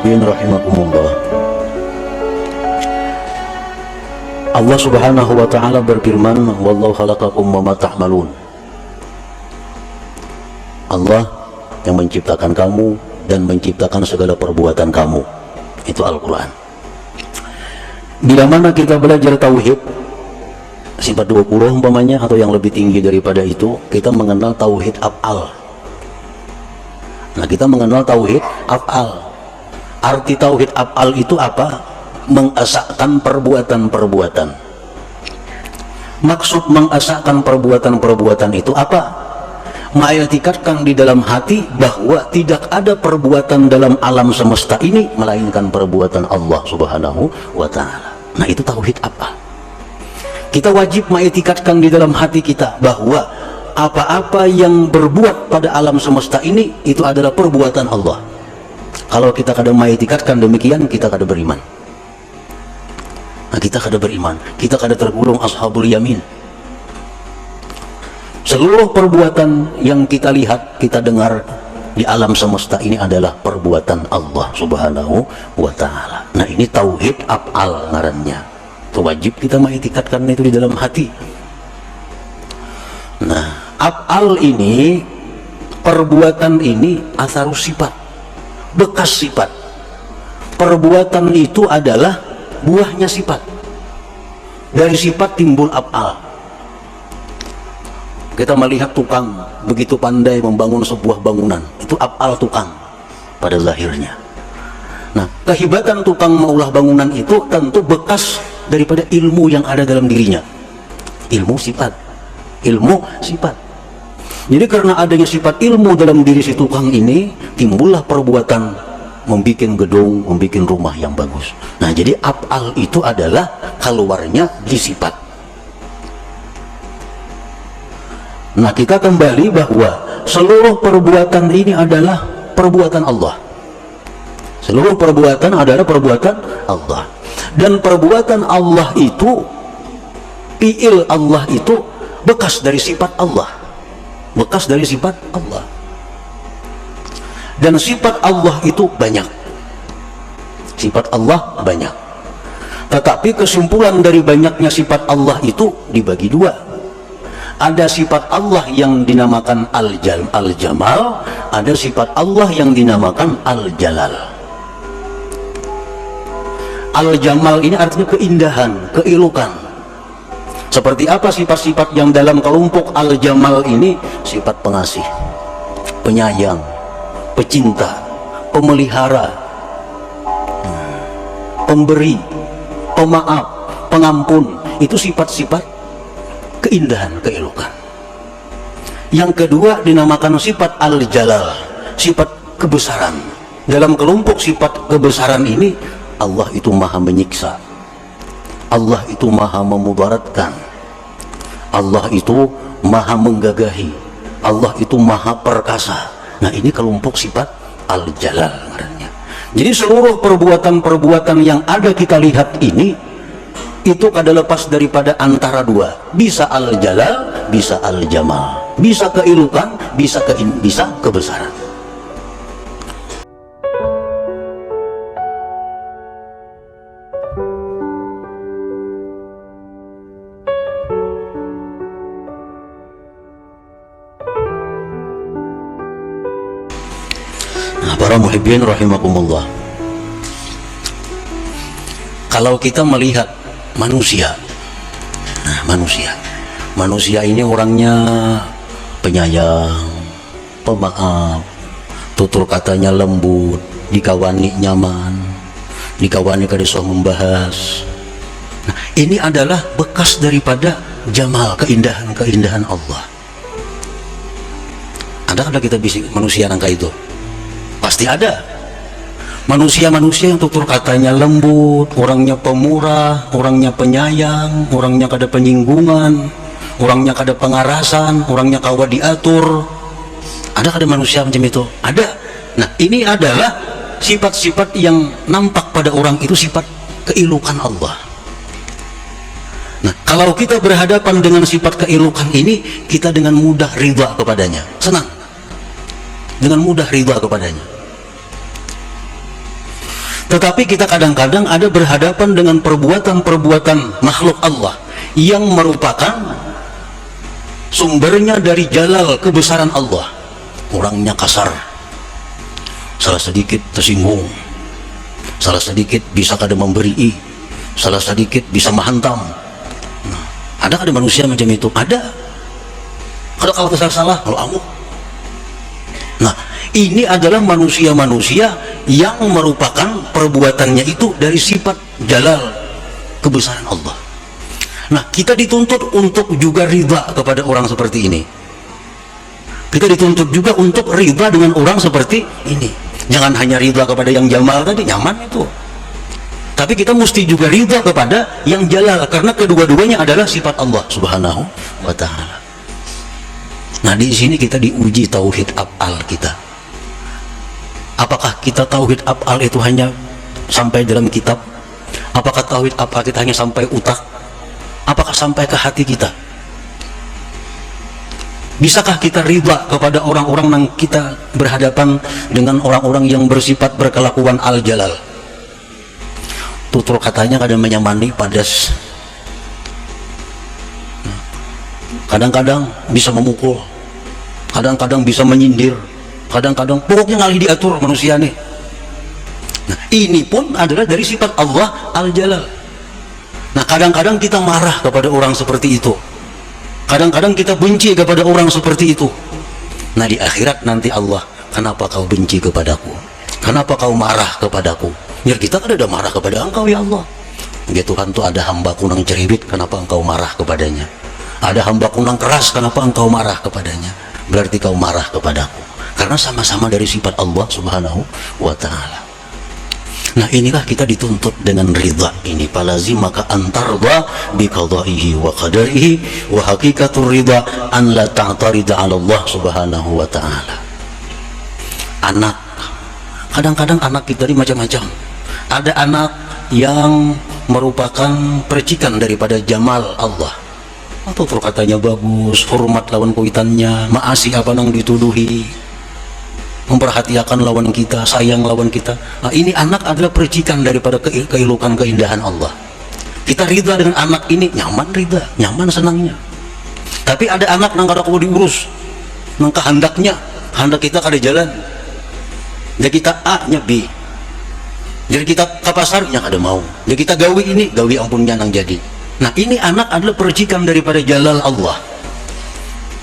muhibbin rahimakumullah. Allah Subhanahu wa taala berfirman, "Wallahu khalaqakum wa ma ta'malun." Allah yang menciptakan kamu dan menciptakan segala perbuatan kamu. Itu Al-Qur'an. Bila mana kita belajar tauhid sifat 20 umpamanya atau yang lebih tinggi daripada itu, kita mengenal tauhid af'al. Nah, kita mengenal tauhid af'al. Arti tauhid af'al itu apa? Mengesahkan perbuatan-perbuatan. Maksud mengesahkan perbuatan-perbuatan itu apa? Mengiktikadkan di dalam hati bahwa tidak ada perbuatan dalam alam semesta ini melainkan perbuatan Allah Subhanahu wa taala. Nah, itu tauhid af'al. Kita wajib mengiktikadkan di dalam hati kita bahwa apa-apa yang berbuat pada alam semesta ini itu adalah perbuatan Allah. Kalau kita kadang mengiktikadkan demikian, kita kadang beriman. Nah, kita kadang beriman, kita kadang tergolong ashabul yamin. Seluruh perbuatan yang kita lihat, kita dengar di alam semesta ini adalah perbuatan Allah Subhanahu wa taala. Nah, ini tauhid af'al ngarannya. Itu wajib kita mengiktikadkan itu di dalam hati. Nah, af'al ini, perbuatan ini asarus sifat, bekas sifat. Perbuatan itu adalah buahnya sifat. Dari sifat timbul af'al. Kita melihat tukang begitu pandai membangun sebuah bangunan, itu af'al tukang pada zahirnya. Nah, kehebatan tukang mengolah bangunan itu tentu bekas daripada ilmu yang ada dalam dirinya. Ilmu sifat. Ilmu sifat. Jadi karena adanya sifat ilmu dalam diri si tukang ini, timbullah perbuatan membuat gedung, membuat rumah yang bagus. Nah, jadi af'al itu adalah keluarnya di sifat. Nah, kita kembali bahwa seluruh perbuatan ini adalah perbuatan Allah. Seluruh perbuatan adalah perbuatan Allah. Dan perbuatan Allah itu, fi'il Allah itu bekas dari sifat Allah. Bekas dari sifat Allah. Dan sifat Allah itu banyak. Sifat Allah banyak. Tetapi kesimpulan dari banyaknya sifat Allah itu dibagi dua. Ada sifat Allah yang dinamakan Al-Jamal, ada sifat Allah yang dinamakan Al-Jalal. Al-Jamal ini artinya keindahan, keelokan. Seperti apa sifat-sifat yang dalam kelompok Al-Jamal ini? Sifat pengasih, penyayang, pecinta, pemelihara, pemberi, pemaaf, pengampun. Itu sifat-sifat keindahan, keelokan. Yang kedua dinamakan sifat Al-Jalal, sifat kebesaran. Dalam kelompok sifat kebesaran ini, Allah itu maha menyiksa, Allah itu maha memudaratkan, Allah itu maha menggagahi, Allah itu maha perkasa. Nah, ini kelompok sifat Al-Jalal. Jadi seluruh perbuatan-perbuatan yang ada kita lihat ini, itu kada lepas daripada antara dua, bisa Al-Jalal, bisa Al-Jamal, bisa keelokan, bisa kebesaran. Nah, para muhibbin rahimakumullah, kalau kita melihat manusia, nah manusia ini orangnya penyayang, pemaaf, tutur katanya lembut, dikawani nyaman, dikawani kada soh membahas. Nah, ini adalah bekas daripada jamal, keindahan Allah. Ada kita bisik manusia rangka itu? Pasti ada. Manusia-manusia yang tutur katanya lembut, orangnya pemurah, orangnya penyayang, orangnya kada penyinggungan, orangnya kada pengarasan, orangnya kawa diatur. Ada kada manusia macam itu? Ada. Nah, ini adalah sifat-sifat yang nampak pada orang itu, sifat keelokan Allah. Nah, kalau kita berhadapan dengan sifat keelokan ini, kita dengan mudah ridha kepadanya, senang, dengan mudah ridha kepadanya. Tetapi kita kadang-kadang ada berhadapan dengan perbuatan-perbuatan makhluk Allah yang merupakan sumbernya dari jalal kebesaran Allah. Orangnya kasar, salah sedikit tersinggung, salah sedikit bisa kada memberi, salah sedikit bisa menghantam. Nah, ada manusia macam itu? Ada. Kalau salah, kalau amuk. Nah, ini adalah manusia-manusia yang merupakan perbuatannya itu dari sifat jalal kebesaran Allah. Nah, kita dituntut untuk juga ridha kepada orang seperti ini. Kita dituntut juga untuk ridha dengan orang seperti ini. Jangan hanya ridha kepada yang jamal tadi, nyaman itu. Tapi kita mesti juga ridha kepada yang jalal, karena kedua-duanya adalah sifat Allah Subhanahu wa Ta'ala. Nah, di sini kita diuji tauhid af'al kita. Apakah kita tauhid af'al itu hanya sampai dalam kitab? Apakah tauhid af'al kita hanya sampai utak? Apakah sampai ke hati kita? Bisakah kita ridha kepada orang-orang yang kita berhadapan dengan orang-orang yang bersifat berkelakuan al-jalal? Tutur katanya kadang menyamani padas, kadang-kadang bisa memukul, kadang-kadang bisa menyindir, kadang-kadang pokoknya ngalih diatur manusia nih. Nah, ini pun adalah dari sifat Allah al-jalal. Nah, kadang-kadang kita marah kepada orang seperti itu, kadang-kadang kita benci kepada orang seperti itu. Nah, di akhirat nanti Allah, kenapa kau benci kepadaku? Kenapa kau marah kepadaku? Biar kita kan ada marah kepada engkau ya Allah. Ya Tuhan, tuh ada hambaku nang ceribit, kenapa engkau marah kepadanya? Ada hambaku nang keras, kenapa engkau marah kepadanya? Berarti kau marah kepadaku, karena sama-sama dari sifat Allah Subhanahu wa Ta'ala. Nah, inilah kita dituntut dengan ridha ini. Palazim maka antarda biqadaihi wa qadarihi wa haqiqatur ridha an la ta'tarida 'ala Allah Subhanahu wa Ta'ala. Anak, kadang-kadang anak kita ini macam-macam. Ada anak yang merupakan percikan daripada jamal Allah, atau perkataannya bagus, hormat lawan kuitannya, maasi apa nang dituduhi, memperhatikan lawan kita, sayang lawan kita. Nah, ini anak adalah percikan daripada keilukan keindahan Allah. Kita ridha dengan anak ini, nyaman ridha, nyaman senangnya. Tapi ada anak nang kada kudu diurus, nang kehendaknya, hendak kita kada jalan. Jadi kita A nya B, jadi kita ke pasarnya kada mau, jadi kita gawi ini, gawi ampunnya nang jadi. Nah, ini anak adalah percikan daripada jalal Allah.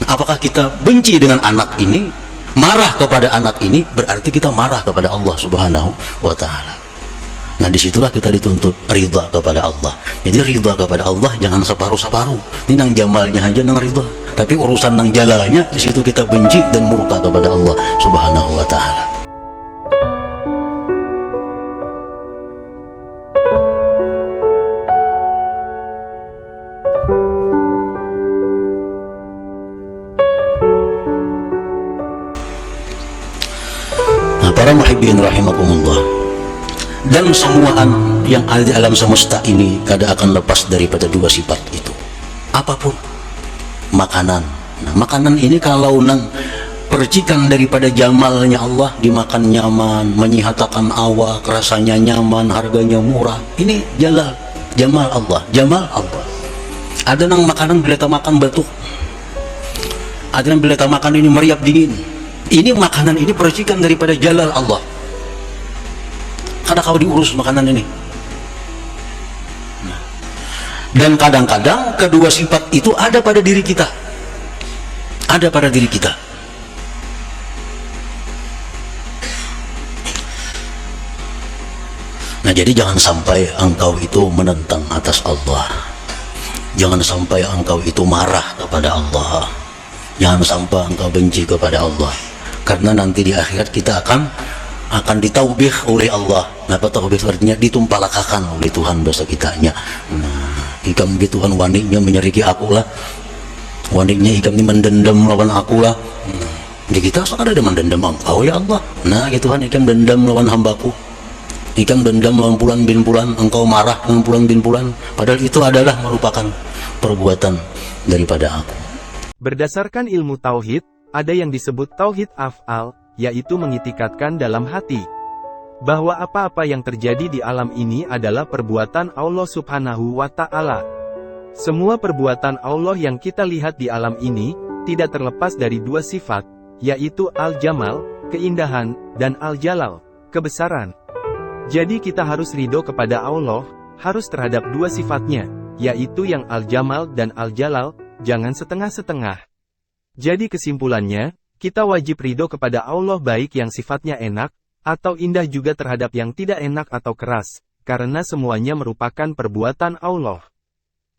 Nah, apakah kita benci dengan anak ini, marah kepada anak ini, berarti kita marah kepada Allah Subhanahu wa Ta'ala. Nah, disitulah kita dituntut ridha kepada Allah. Jadi ridha kepada Allah jangan separuh-separuh. Ini nang jamalnya aja nang ridha, tapi urusan nang jalalnya, disitu kita benci dan murka kepada Allah Subhanahu wa Ta'ala. Para muhibbin rahimakumullah, dan semua yang ada di alam semesta ini kada akan lepas daripada dua sifat itu. Apapun makanan, nah, makanan ini kalau nang percikan daripada jamalnya Allah, dimakan nyaman, menyihatakan awak, rasanya nyaman, harganya murah, ini jalal, jamal Allah, jamal Allah. Ada nang makanan bila tak makan batuk, ada nang bila tak makan ini meriap dingin. Ini makanan ini percikan daripada jalal Allah. Kada kau diurus makanan ini. Nah, dan kadang-kadang kedua sifat itu ada pada diri kita, ada pada diri kita. Nah, jadi jangan sampai engkau itu menentang atas Allah, jangan sampai engkau itu marah kepada Allah, jangan sampai engkau benci kepada Allah. Karena nanti di akhirat kita akan ditaubih oleh Allah. Apa taubih artinya? Ditumpalakakan oleh Tuhan dosa kitanya. Nah, ikam gitu Tuhan wanitnya menyeriki aku lah, wanitnya ikam ini mendendam lawan aku lah. Jadi kita sekarang ada mendendam engkau ya Allah. Nah, gitu Tuhan, ikam dendam lawan hambaku, ikam dendam lawan pulan bin pulan, engkau marah dengan pulan bin pulan, padahal itu adalah merupakan perbuatan daripada aku. Berdasarkan ilmu tauhid, ada yang disebut tauhid af'al, yaitu mengitikadkan dalam hati. bahwa apa-apa yang terjadi di alam ini adalah perbuatan Allah Subhanahu wa Ta'ala. Semua perbuatan Allah yang kita lihat di alam ini tidak terlepas dari dua sifat, yaitu Al-Jamal, keindahan, dan Al-Jalal, kebesaran. Jadi kita harus ridho kepada Allah, harus terhadap dua sifatnya, yaitu yang Al-Jamal dan Al-Jalal, jangan setengah-setengah. Jadi kesimpulannya, kita wajib ridho kepada Allah baik yang sifatnya enak, atau indah juga terhadap yang tidak enak atau keras, karena semuanya merupakan perbuatan Allah.